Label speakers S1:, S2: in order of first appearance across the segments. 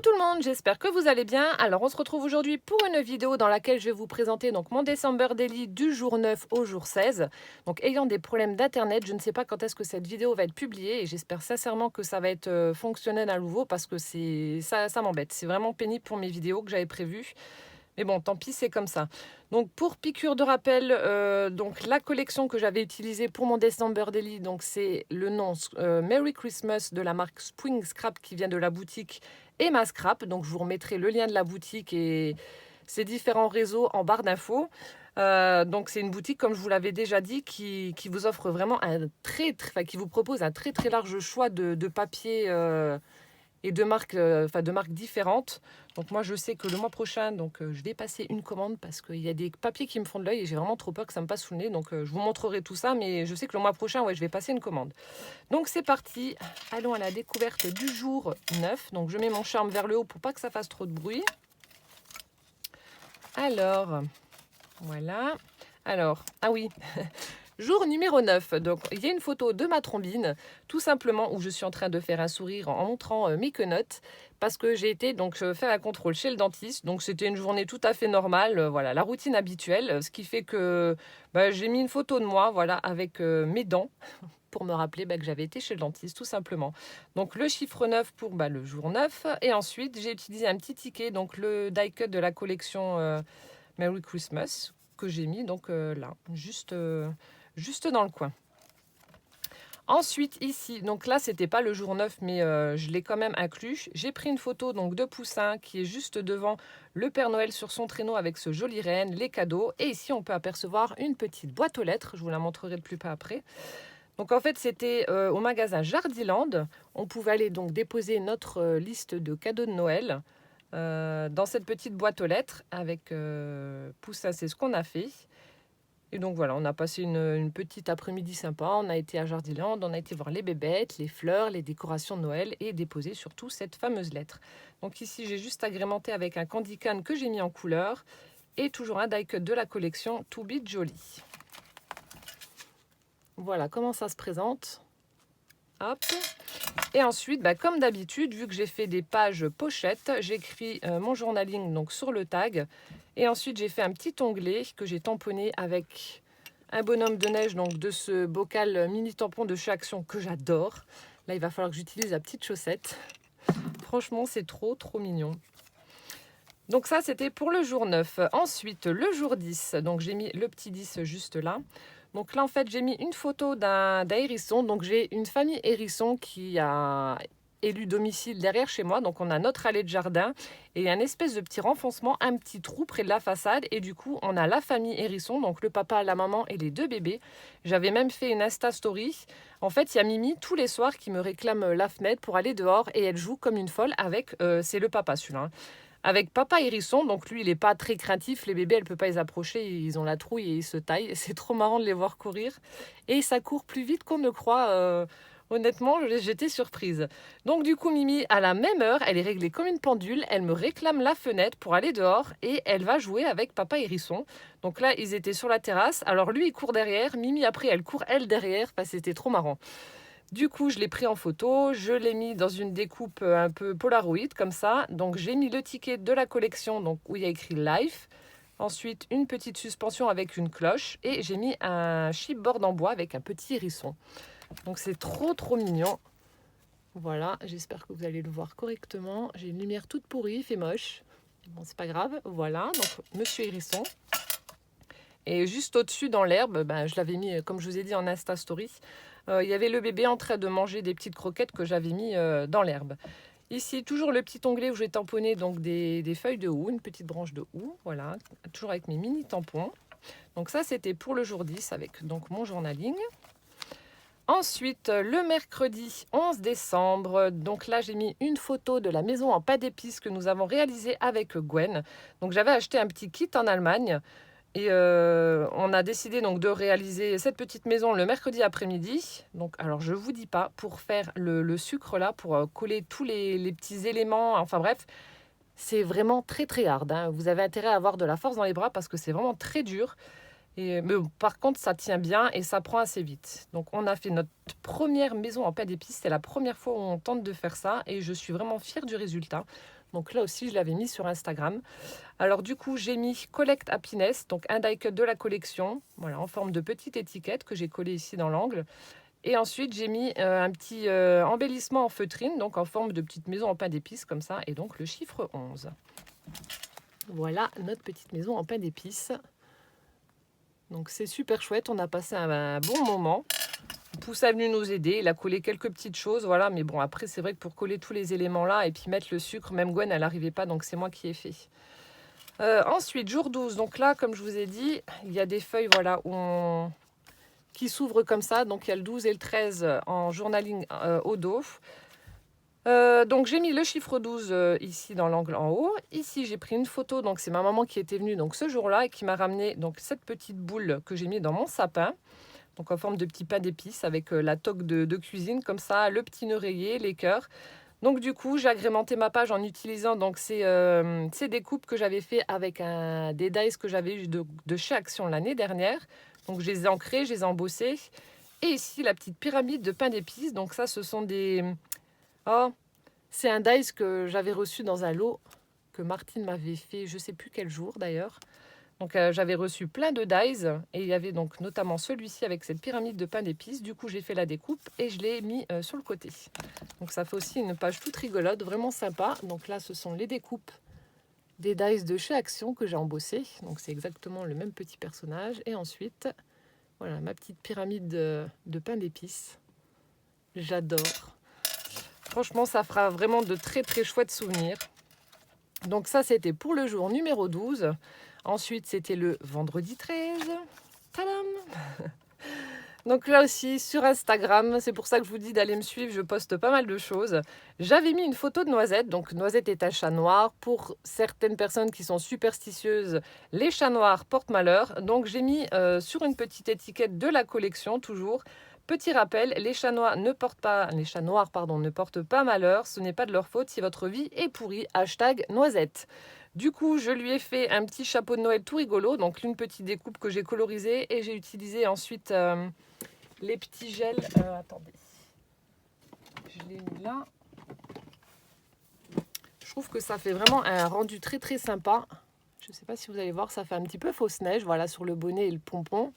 S1: tout le monde, j'espère que vous allez bien. Alors on se retrouve aujourd'hui pour une vidéo dans laquelle je vais vous présenter donc mon December Daily du jour 9 au jour 16. Donc ayant des problèmes d'internet, je ne sais pas quand est-ce que cette vidéo va être publiée et j'espère sincèrement que ça va être fonctionnel à nouveau parce que ça m'embête. C'est vraiment pénible pour mes vidéos que j'avais prévues. Mais bon, tant pis, c'est comme ça. Donc pour piqûre de rappel, donc la collection que j'avais utilisée pour mon December Daily, donc c'est le nom Merry Christmas de la marque Spring Scrap qui vient de la boutique Emma Scrap. Donc je vous remettrai le lien de la boutique et ses différents réseaux en barre d'infos. Donc c'est une boutique, comme je vous l'avais déjà dit, qui vous offre vraiment qui vous propose un très très large choix de papier et de marques différentes. Donc moi je sais que le mois prochain, je vais passer une commande parce qu'il y a des papiers qui me font de l'œil et j'ai vraiment trop peur que ça me passe sous le nez. Donc je vous montrerai tout ça, mais je sais que le mois prochain, ouais, je vais passer une commande. Donc c'est parti, allons à la découverte du jour 9. Donc je mets mon charme vers le haut pour pas que ça fasse trop de bruit. Alors, voilà. Alors, ah oui, jour numéro 9, donc il y a une photo de ma trombine, tout simplement où je suis en train de faire un sourire en montrant mes quenottes, parce que j'ai été faire un contrôle chez le dentiste, donc c'était une journée tout à fait normale, voilà, la routine habituelle, ce qui fait que j'ai mis une photo de moi, voilà, avec mes dents, pour me rappeler que j'avais été chez le dentiste, tout simplement. Donc le chiffre 9 pour le jour 9, et ensuite j'ai utilisé un petit ticket, donc le die cut de la collection Merry Christmas, que j'ai mis là, juste dans le coin. Ensuite ici, donc là c'était pas le jour 9 mais je l'ai quand même inclus. J'ai pris une photo donc de Poussin qui est juste devant le Père Noël sur son traîneau avec ce joli renne, les cadeaux. Et ici on peut apercevoir une petite boîte aux lettres, je vous la montrerai de plus près après. Donc en fait c'était au magasin Jardiland. On pouvait aller donc déposer notre liste de cadeaux de Noël dans cette petite boîte aux lettres avec Poussin, c'est ce qu'on a fait. Et donc voilà, on a passé une petite après-midi sympa, on a été à Jardiland, on a été voir les bébêtes, les fleurs, les décorations de Noël et déposer surtout cette fameuse lettre. Donc ici j'ai juste agrémenté avec un candy can que j'ai mis en couleur et toujours un die cut de la collection To Be Jolly. Voilà comment ça se présente. Hop. Et ensuite, comme d'habitude, vu que j'ai fait des pages pochettes, j'écris mon journaling donc sur le tag. Et ensuite, j'ai fait un petit onglet que j'ai tamponné avec un bonhomme de neige, donc de ce bocal mini tampon de chez Action que j'adore. Là, il va falloir que j'utilise la petite chaussette. Franchement, c'est trop, trop mignon. Donc ça, c'était pour le jour 9. Ensuite, le jour 10, donc j'ai mis le petit 10 juste là. Donc là, en fait, j'ai mis une photo d'un hérisson. Donc j'ai une famille hérisson qui a élu domicile derrière chez moi. Donc on a notre allée de jardin et un espèce de petit renfoncement, un petit trou près de la façade. Et du coup, on a la famille hérisson, donc le papa, la maman et les deux bébés. J'avais même fait une Insta Story. En fait, il y a Mimi tous les soirs qui me réclame la fenêtre pour aller dehors et elle joue comme une folle avec, c'est le papa celui-là, hein, avec papa hérisson. Donc lui, il n'est pas très craintif. Les bébés, elle ne peut pas les approcher. Ils ont la trouille et ils se taillent. C'est trop marrant de les voir courir. Et ça court plus vite qu'on ne croit. Honnêtement, j'étais surprise. Donc du coup, Mimi, à la même heure, elle est réglée comme une pendule. Elle me réclame la fenêtre pour aller dehors et elle va jouer avec papa hérisson. Donc là, ils étaient sur la terrasse. Alors lui, il court derrière. Mimi, après, elle court elle derrière. Enfin, c'était trop marrant. Du coup, je l'ai pris en photo, je l'ai mis dans une découpe un peu Polaroid comme ça. Donc j'ai mis le ticket de la collection donc, où il y a écrit Life. Ensuite, une petite suspension avec une cloche. Et j'ai mis un chipboard en bois avec un petit hérisson. Donc c'est trop trop mignon. Voilà, j'espère que vous allez le voir correctement. J'ai une lumière toute pourrie, il fait moche. Bon, c'est pas grave. Voilà, donc Monsieur Hérisson. Et juste au-dessus dans l'herbe, je l'avais mis, comme je vous ai dit, en Insta Story. Il y avait le bébé en train de manger des petites croquettes que j'avais mis dans l'herbe. Ici, toujours le petit onglet où j'ai tamponné donc des feuilles de houx, une petite branche de houx, voilà, toujours avec mes mini tampons. Donc ça, c'était pour le jour 10 avec donc mon journaling. Ensuite, le mercredi 11 décembre, donc là j'ai mis une photo de la maison en pâte d'épices que nous avons réalisée avec Gwen. Donc j'avais acheté un petit kit en Allemagne. Et on a décidé donc de réaliser cette petite maison le mercredi après-midi. Donc, alors je vous dis pas, pour faire le sucre là, pour coller tous les petits éléments, enfin bref, c'est vraiment très très hard, hein. Vous avez intérêt à avoir de la force dans les bras parce que c'est vraiment très dur. Mais bon, par contre, ça tient bien et ça prend assez vite. Donc, on a fait notre première maison en pain d'épices. C'est la première fois où on tente de faire ça et je suis vraiment fière du résultat. Donc là aussi, je l'avais mis sur Instagram. Alors du coup, j'ai mis Collect Happiness, donc un die cut de la collection, voilà, en forme de petite étiquette que j'ai collée ici dans l'angle. Et ensuite, j'ai mis un petit embellissement en feutrine, donc en forme de petite maison en pain d'épices comme ça, et donc le chiffre 11. Voilà notre petite maison en pain d'épices. Donc c'est super chouette, on a passé un bon moment. Poussa est venu nous aider, il a collé quelques petites choses, voilà. Mais bon, après, c'est vrai que pour coller tous les éléments là et puis mettre le sucre, même Gwen, elle n'arrivait pas, donc c'est moi qui ai fait. Ensuite, jour 12, donc là, comme je vous ai dit, il y a des feuilles, voilà, qui s'ouvrent comme ça. Donc il y a le 12 et le 13 en journaling au dos. Donc j'ai mis le chiffre 12 ici dans l'angle en haut. Ici, j'ai pris une photo, donc c'est ma maman qui était venue donc ce jour-là et qui m'a ramené donc cette petite boule que j'ai mis dans mon sapin. Donc en forme de petit pain d'épices avec la toque de cuisine comme ça, le petit nœud rayé, les cœurs. Donc du coup, j'ai agrémenté ma page en utilisant donc ces découpes que j'avais fait avec des dies que j'avais eu de chez Action l'année dernière. Donc je les ai ancrés, je les ai embossés. Et ici, la petite pyramide de pain d'épices. Donc ça, ce sont des... Oh, c'est un dice que j'avais reçu dans un lot que Martine m'avait fait, je ne sais plus quel jour d'ailleurs. Donc j'avais reçu plein de dies et il y avait donc notamment celui-ci avec cette pyramide de pain d'épices. Du coup, j'ai fait la découpe et je l'ai mis sur le côté. Donc ça fait aussi une page toute rigolote, vraiment sympa. Donc là, ce sont les découpes des dies de chez Action que j'ai embossées. Donc c'est exactement le même petit personnage. Et ensuite, voilà, ma petite pyramide de pain d'épices. J'adore. Franchement, ça fera vraiment de très très chouettes souvenirs. Donc ça, c'était pour le jour numéro 12. Ensuite, c'était le vendredi 13. Tadam! Donc là aussi, sur Instagram, c'est pour ça que je vous dis d'aller me suivre, je poste pas mal de choses. J'avais mis une photo de Noisette. Donc Noisette est un chat noir. Pour certaines personnes qui sont superstitieuses, les chats noirs portent malheur. Donc j'ai mis sur une petite étiquette de la collection, toujours, petit rappel, les chats noirs ne portent pas malheur. Ce n'est pas de leur faute si votre vie est pourrie. Hashtag Noisette. Du coup, je lui ai fait un petit chapeau de Noël tout rigolo. Donc une petite découpe que j'ai colorisée et j'ai utilisé ensuite... les petits gels, attendez, je l'ai mis là. Je trouve que ça fait vraiment un rendu très très sympa. Je ne sais pas si vous allez voir, ça fait un petit peu fausse neige, voilà, sur le bonnet et le pompon.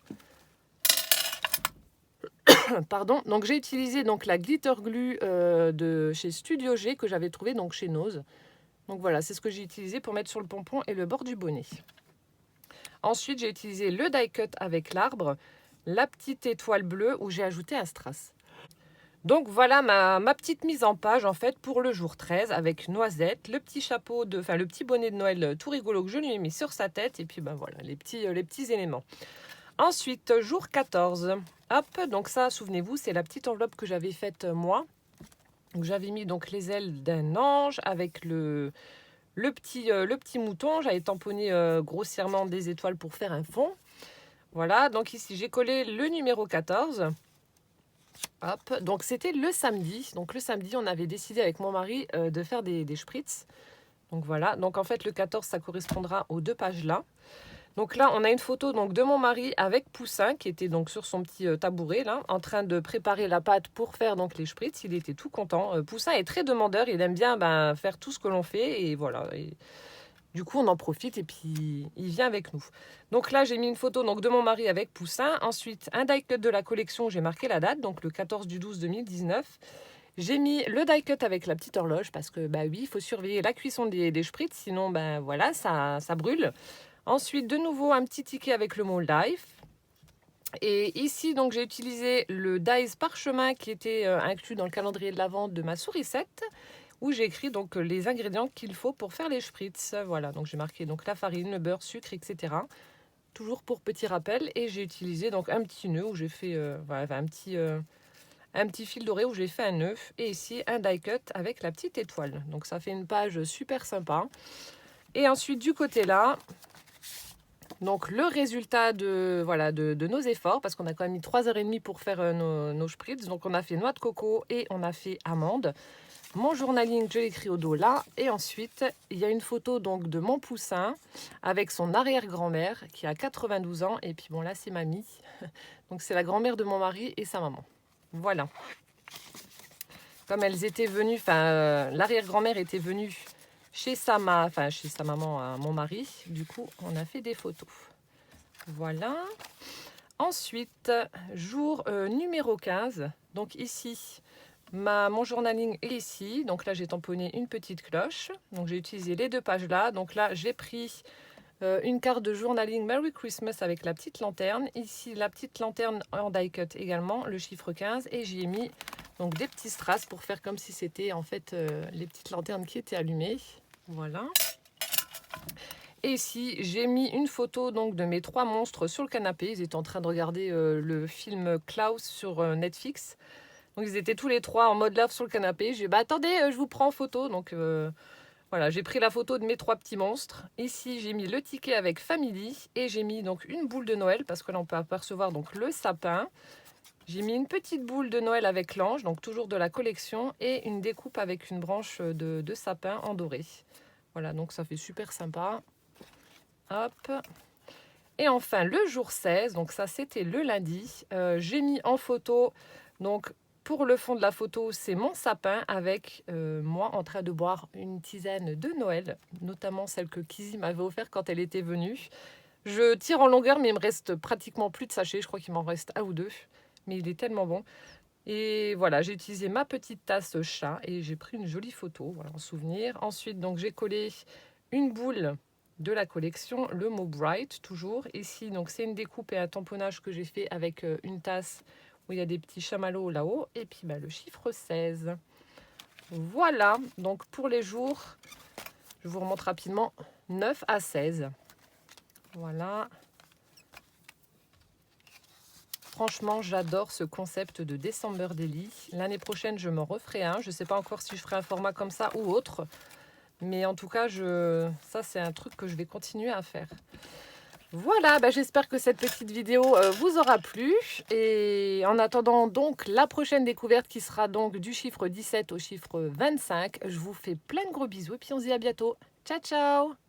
S1: Pardon. Donc j'ai utilisé donc la glitter glue de chez Studio G que j'avais trouvé donc chez Nose. Donc voilà, c'est ce que j'ai utilisé pour mettre sur le pompon et le bord du bonnet. Ensuite, j'ai utilisé le die cut avec l'arbre, la petite étoile bleue où j'ai ajouté un strass. Donc voilà ma petite mise en page en fait pour le jour 13 avec Noisette, le petit chapeau le petit bonnet de Noël tout rigolo que je lui ai mis sur sa tête et puis ben voilà les petits éléments. Ensuite jour 14, hop, donc ça souvenez-vous c'est la petite enveloppe que j'avais faite moi. Donc j'avais mis donc les ailes d'un ange avec le petit mouton, j'avais tamponné grossièrement des étoiles pour faire un fond. Voilà, donc ici j'ai collé le numéro 14. Hop, donc c'était le samedi. Donc le samedi, on avait décidé avec mon mari de faire des spritz. Donc voilà, donc en fait le 14, ça correspondra aux deux pages là. Donc là, on a une photo donc de mon mari avec Poussin qui était donc sur son petit tabouret là, en train de préparer la pâte pour faire donc les spritz. Il était tout content. Poussin est très demandeur, il aime bien faire tout ce que l'on fait et voilà. Et du coup, on en profite et puis il vient avec nous. Donc là, j'ai mis une photo donc, de mon mari avec Poussin. Ensuite, un die cut de la collection où j'ai marqué la date, donc le 14 du 12 2019. J'ai mis le die cut avec la petite horloge parce que, bah oui, il faut surveiller la cuisson des spritz, sinon, ben voilà, ça brûle. Ensuite, de nouveau, un petit ticket avec le mot Life. Et ici, donc, j'ai utilisé le dies parchemin qui était inclus dans le calendrier de la vente de ma sourisette, où j'ai écrit donc les ingrédients qu'il faut pour faire les spritz. Voilà, donc j'ai marqué donc la farine, le beurre, sucre, etc. Toujours pour petit rappel. Et j'ai utilisé donc un petit nœud où j'ai fait un petit fil doré où j'ai fait un nœud. Et ici, un die cut avec la petite étoile. Donc ça fait une page super sympa. Et ensuite, du côté là, donc le résultat de nos efforts, parce qu'on a quand même mis 3h30 pour faire nos spritz. Donc on a fait noix de coco et on a fait amande. Mon journaling, je l'écris au dos là. Et ensuite, il y a une photo donc de mon Poussin avec son arrière-grand-mère qui a 92 ans. Et puis bon, là, c'est mamie. Donc c'est la grand-mère de mon mari et sa maman. Voilà. Comme elles étaient venues, l'arrière-grand-mère était venue chez chez sa maman, à mon mari. Du coup, on a fait des photos. Voilà. Ensuite, jour numéro 15. Donc ici, mon journaling est ici. Donc là, j'ai tamponné une petite cloche. Donc j'ai utilisé les 2 pages là. Donc là, j'ai pris une carte de journaling Merry Christmas avec la petite lanterne. Ici, la petite lanterne en die cut également, le chiffre 15. Et j'y ai mis donc des petits strass pour faire comme si c'était en fait les petites lanternes qui étaient allumées. Voilà. Et ici, j'ai mis une photo donc de mes 3 monstres sur le canapé. Ils étaient en train de regarder le film Klaus sur Netflix. Donc ils étaient tous les 3 en mode love sur le canapé. J'ai dit bah attendez, je vous prends en photo. Donc voilà, j'ai pris la photo de mes 3 petits monstres. Ici, j'ai mis le ticket avec Family et j'ai mis donc une boule de Noël parce que là on peut apercevoir donc le sapin. J'ai mis une petite boule de Noël avec l'ange, donc toujours de la collection, et une découpe avec une branche de sapin en doré. Voilà, donc ça fait super sympa. Hop. Et enfin, le jour 16, donc ça c'était le lundi, j'ai mis en photo, donc pour le fond de la photo, c'est mon sapin avec moi en train de boire une tisane de Noël, notamment celle que Kizzy m'avait offert quand elle était venue. Je tire en longueur, mais il me reste pratiquement plus de sachets, je crois qu'il m'en reste 1 ou 2, mais il est tellement bon. Et voilà, j'ai utilisé ma petite tasse chat et j'ai pris une jolie photo, voilà, en souvenir. Ensuite, donc j'ai collé une boule de la collection, le mot Bright, toujours. Ici, donc c'est une découpe et un tamponnage que j'ai fait avec une tasse où il y a des petits chamallows là-haut. Et puis le chiffre 16. Voilà, donc pour les jours, je vous remonte rapidement, 9 à 16. Voilà. Franchement, j'adore ce concept de December Daily. L'année prochaine, je m'en referai un. Je ne sais pas encore si je ferai un format comme ça ou autre. Mais en tout cas, ça, c'est un truc que je vais continuer à faire. Voilà, j'espère que cette petite vidéo vous aura plu. Et en attendant donc la prochaine découverte qui sera donc du chiffre 17 au chiffre 25, je vous fais plein de gros bisous et puis on se dit à bientôt. Ciao, ciao!